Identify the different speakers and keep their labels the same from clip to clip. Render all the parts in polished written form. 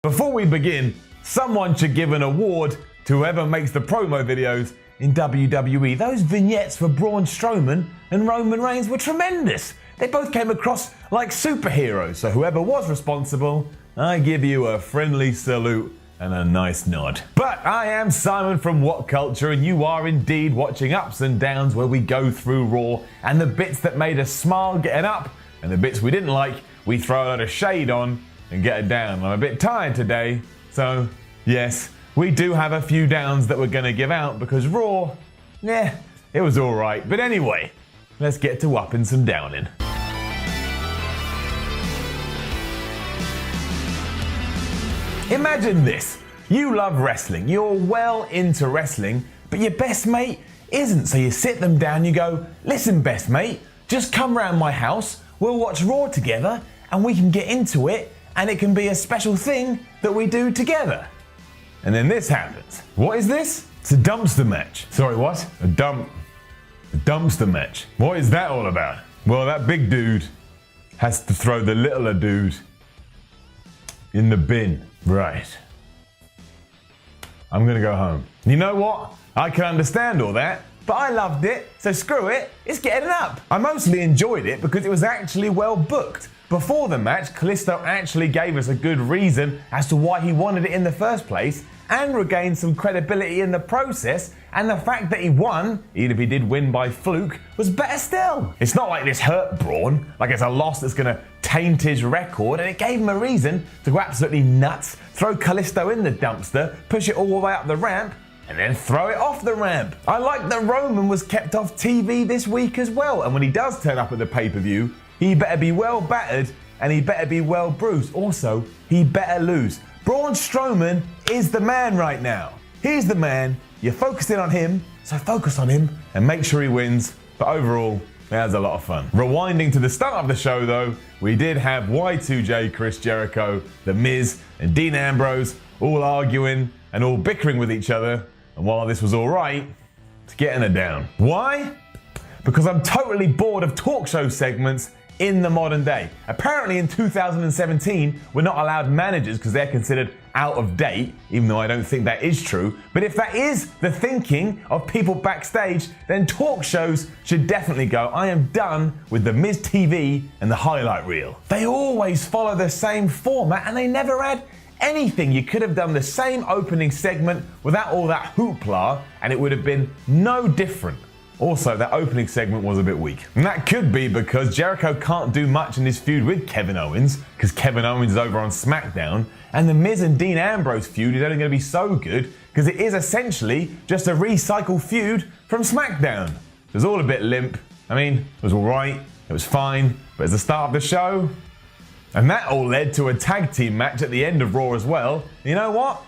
Speaker 1: Before we begin, someone should give an award to whoever makes the promo videos in WWE. Those vignettes for Braun Strowman and Roman Reigns were tremendous. They both came across like superheroes, so whoever was responsible, I give you a friendly salute and a nice nod. But I am Simon from What Culture, and you are indeed watching Ups and Downs, where we go through Raw and the bits that made us smile getting up, and the bits we didn't like, we throw a lot of shade on and get it down. I'm a bit tired today, so yes, we do have a few downs that we're going to give out because Raw, it was alright. But anyway, let's get to upping some downing. Imagine this. You love wrestling. You're well into wrestling, but your best mate isn't. So you sit them down, you go, listen, best mate, just come round my house, we'll watch Raw together, and we can get into it, and it can be a special thing that we do together. And then this happens. What is this? It's a dumpster match. Sorry, what? A dumpster match. What is that all about? Well, that big dude has to throw the littler dude in the bin. Right. I'm gonna go home. You know what? I can understand all that, but I loved it, so screw it, it's getting up. I mostly enjoyed it because it was actually well booked. Before the match, Kalisto actually gave us a good reason as to why he wanted it in the first place, and regained some credibility in the process, and the fact that he won, even if he did win by fluke, was better still. It's not like this hurt Braun, like it's a loss that's gonna taint his record, and it gave him a reason to go absolutely nuts, throw Kalisto in the dumpster, push it all the way up the ramp, and then throw it off the ramp. I like that Roman was kept off TV this week as well, and when he does turn up at the pay-per-view, he better be well battered and he better be well bruised. Also, he better lose. Braun Strowman is the man right now. He's the man. You're focusing on him, so focus on him and make sure he wins. But overall, that was a lot of fun. Rewinding to the start of the show though, we did have Y2J, Chris Jericho, The Miz and Dean Ambrose all arguing and all bickering with each other. And while this was all right, it's getting it down. Why? Because I'm totally bored of talk show segments in the modern day. Apparently in 2017, we're not allowed managers because they're considered out of date, even though I don't think that is true. But if that is the thinking of people backstage, then talk shows should definitely go. I am done with the Miz TV and the highlight reel. They always follow the same format and they never add anything. You could have done the same opening segment without all that hoopla and it would have been no different. Also, that opening segment was a bit weak. And that could be because Jericho can't do much in his feud with Kevin Owens, because Kevin Owens is over on SmackDown, and the Miz and Dean Ambrose feud is only going to be so good because it is essentially just a recycled feud from SmackDown. It was all a bit limp. I mean, it was alright, it was fine, but it's the start of the show. And that all led to a tag team match at the end of Raw as well. You know what?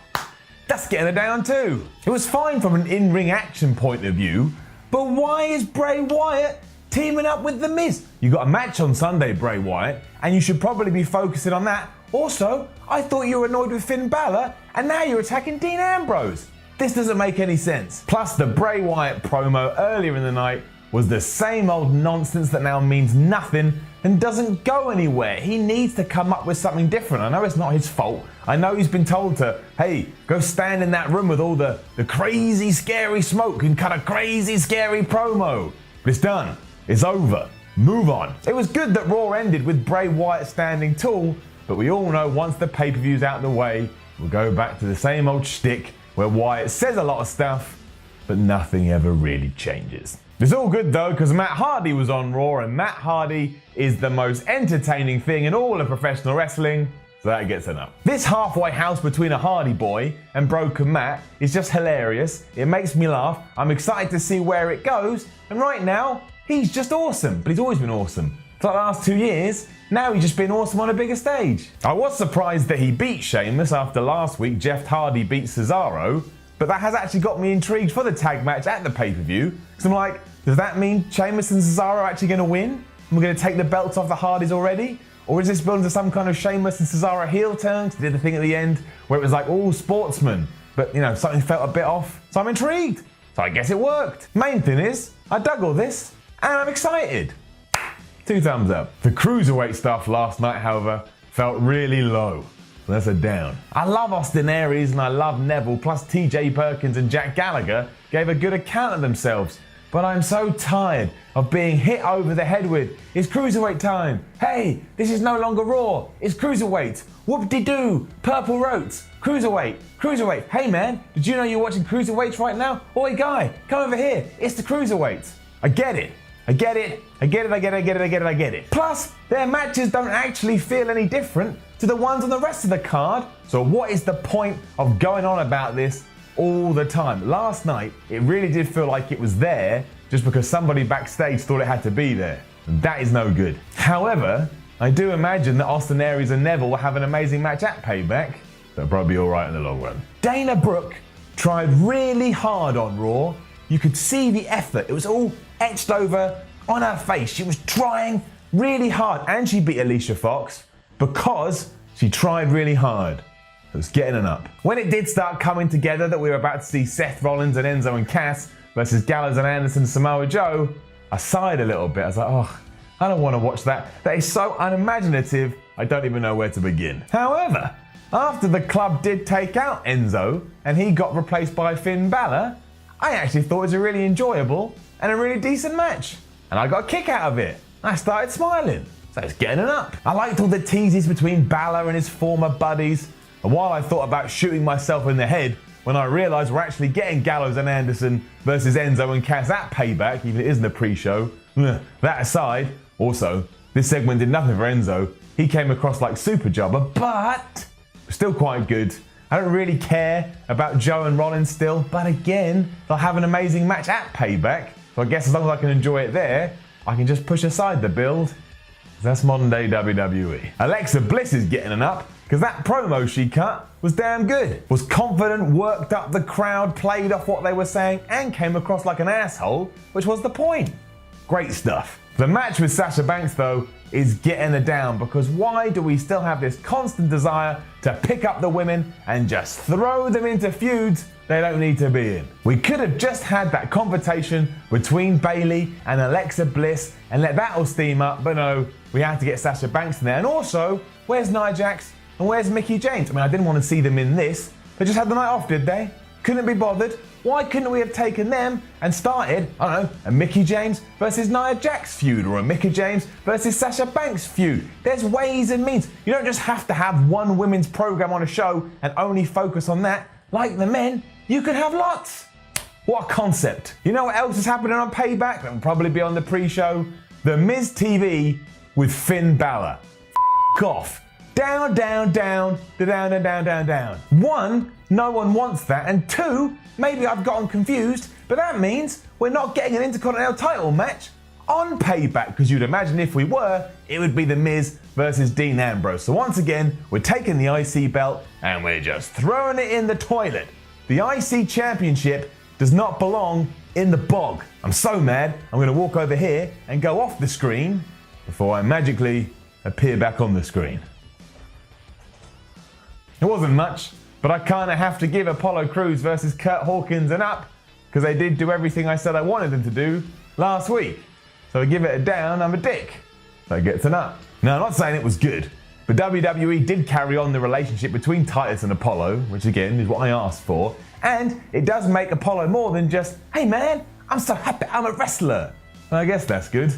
Speaker 1: That's getting it down too. It was fine from an in-ring action point of view, but why is Bray Wyatt teaming up with The Miz? You got a match on Sunday, Bray Wyatt, and you should probably be focusing on that. Also, I thought you were annoyed with Finn Balor, and now you're attacking Dean Ambrose. This doesn't make any sense. Plus, the Bray Wyatt promo earlier in the night was the same old nonsense that now means nothing and doesn't go anywhere. He needs to come up with something different. I know it's not his fault. I know he's been told to, hey, go stand in that room with all the crazy, scary smoke and cut a crazy, scary promo. But it's done. It's over. Move on. It was good that Raw ended with Bray Wyatt standing tall, but we all know once the pay-per-view's out of the way, we'll go back to the same old shtick where Wyatt says a lot of stuff, but nothing ever really changes. It's all good though, because Matt Hardy was on Raw, and Matt Hardy is the most entertaining thing in all of professional wrestling, so that gets enough. This halfway house between a Hardy boy and Broken Matt is just hilarious. It makes me laugh. I'm excited to see where it goes, and right now, he's just awesome, but he's always been awesome. For the last 2 years, now he's just been awesome on a bigger stage. I was surprised that he beat Sheamus after last week Jeff Hardy beat Cesaro, but that has actually got me intrigued for the tag match at the pay-per-view, because I'm like, does that mean Sheamus and Cesaro are actually going to win? And we're going to take the belts off the Hardys already? Or is this building to some kind of Sheamus and Cesaro heel turn? They did the thing at the end where it was like all sportsmen, but you know, something felt a bit off. So I'm intrigued. So I guess it worked. Main thing is, I dug all this, and I'm excited. 2 thumbs up. The cruiserweight stuff last night, however, felt really low. That's a down. I love Austin Aries and I love Neville, plus TJ Perkins and Jack Gallagher gave a good account of themselves. But I'm so tired of being hit over the head with, it's cruiserweight time. Hey, this is no longer Raw, it's cruiserweight. Whoop-de-doo, purple rotes, cruiserweight, cruiserweight. Hey man, did you know you're watching cruiserweights right now? Oi guy, come over here, it's the cruiserweights. I get it. I get it. Plus, their matches don't actually feel any different to the ones on the rest of the card. So what is the point of going on about this all the time? Last night, it really did feel like it was there just because somebody backstage thought it had to be there. And that is no good. However, I do imagine that Austin Aries and Neville will have an amazing match at Payback. They'll probably be alright in the long run. Dana Brooke tried really hard on Raw. You could see the effort. It was all etched over on her face. She was trying really hard, and she beat Alicia Fox because she tried really hard. It was getting an up. When it did start coming together that we were about to see Seth Rollins and Enzo and Cass versus Gallows and Anderson and Samoa Joe, I sighed a little bit. I was like, oh, I don't want to watch that. That is so unimaginative, I don't even know where to begin. However, after the club did take out Enzo and he got replaced by Finn Balor, I actually thought it was a really enjoyable and a really decent match. And I got a kick out of it. I started smiling. So it's getting an up. I liked all the teases between Balor and his former buddies. And while I thought about shooting myself in the head when I realised we're actually getting Gallows and Anderson versus Enzo and Cass at Payback, even if it isn't a pre-show. That aside, also, this segment did nothing for Enzo. He came across like super jobber, but still quite good. I don't really care about Joe and Rollins still, but again, they'll have an amazing match at Payback. So I guess as long as I can enjoy it there, I can just push aside the build. That's modern day WWE. Alexa Bliss is getting an up because that promo she cut was damn good. Was confident, worked up the crowd, played off what they were saying, and came across like an asshole, which was the point. Great stuff. The match with Sasha Banks, though, is getting a down because why do we still have this constant desire to pick up the women and just throw them into feuds they don't need to be in? We could have just had that confrontation between Bayley and Alexa Bliss and let that all steam up, but no, we had to get Sasha Banks in there. And also, where's Nia Jax and where's Mickie James? I mean, I didn't want to see them in this. They just had the night off, did they? Couldn't be bothered. Why couldn't we have taken them and started, I don't know, a Mickie James versus Nia Jax feud or a Mickie James versus Sasha Banks feud? There's ways and means. You don't just have to have one women's program on a show and only focus on that. Like the men, you could have lots. What a concept. You know what else is happening on Payback? That will probably be on the pre-show. The Miz TV with Finn Balor. F*** off. Down, down, down, down, down, down, down, down. One, no one wants that. And two, maybe I've gotten confused, but that means we're not getting an Intercontinental title match on Payback, because you'd imagine if we were, it would be The Miz versus Dean Ambrose. So once again, we're taking the IC belt and we're just throwing it in the toilet. The IC Championship does not belong in the bog. I'm so mad, I'm going to walk over here and go off the screen before I magically appear back on the screen. It wasn't much, but I kind of have to give Apollo Crews versus Kurt Hawkins an up because they did do everything I said I wanted them to do last week. So I give it a down, I'm a dick. So it gets an up. Now, I'm not saying it was good, but WWE did carry on the relationship between Titus and Apollo, which again is what I asked for, and it does make Apollo more than just, hey man, I'm so happy I'm a wrestler. And I guess that's good.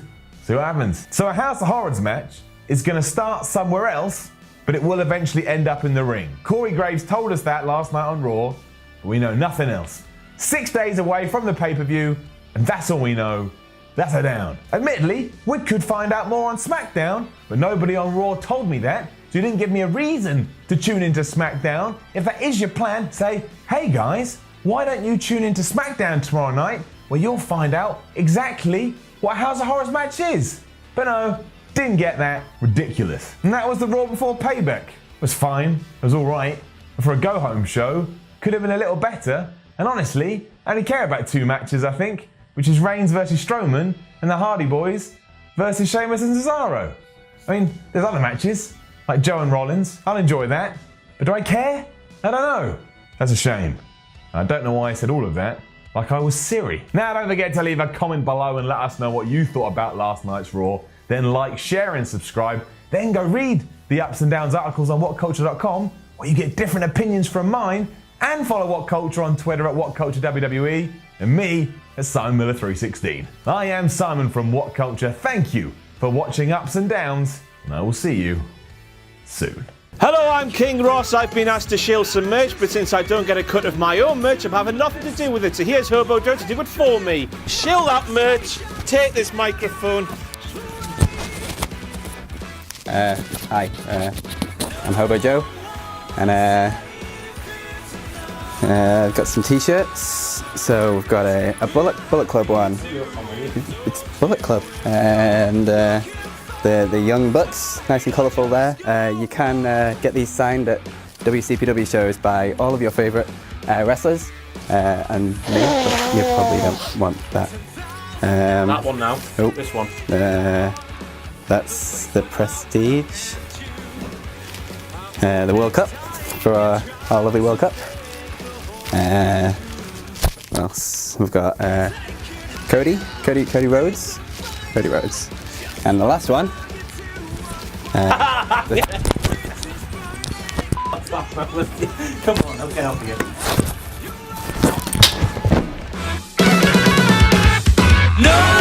Speaker 1: See what happens. So a House of Horrors match is going to start somewhere else, but it will eventually end up in the ring. Corey Graves told us that last night on Raw, but we know nothing else. 6 days away from the pay-per-view, and that's all we know. That's a down. Admittedly, we could find out more on SmackDown, but nobody on Raw told me that, so you didn't give me a reason to tune into SmackDown. If that is your plan, say, hey guys, why don't you tune into SmackDown tomorrow night, where you'll find out exactly what House of Horrors match is. But no, didn't get that. Ridiculous. And that was the Raw before Payback. It was fine, it was alright, but for a go-home show, could have been a little better, and honestly, I only care about 2 matches, I think, which is Reigns versus Strowman and the Hardy Boys versus Sheamus and Cesaro. I mean, there's other matches, like Joe and Rollins. I'll enjoy that. But do I care? I don't know. That's a shame. I don't know why I said all of that, like I was Siri. Now, don't forget to leave a comment below and let us know what you thought about last night's Raw. Then like, share and subscribe. Then go read the Ups and Downs articles on whatculture.com, where you get different opinions from mine, and follow What Culture on Twitter at WhatCultureWWE, and me at Simon Miller 316. I am Simon from What Culture. Thank you for watching Ups and Downs, and I will see you soon.
Speaker 2: Hello, I'm King Ross. I've been asked to shield some merch, but since I don't get a cut of my own merch, I'm having nothing to do with it. So here's Hobo Joe to do it for me. Shill that merch, take this microphone.
Speaker 3: Hi, I'm Hobo Joe, and I've got some t-shirts. So we've got a Bullet Club one. It's Bullet Club, and the young butts, nice and colourful there. You can get these signed at WCPW shows by all of your favourite wrestlers, and me, but you probably don't want that.
Speaker 2: That one now.
Speaker 3: Oh,
Speaker 2: this one.
Speaker 3: That's the Prestige. The World Cup for our lovely World Cup. What else? We've got Cody Rhodes. And the last one.
Speaker 2: Come on, I'll get help you. No!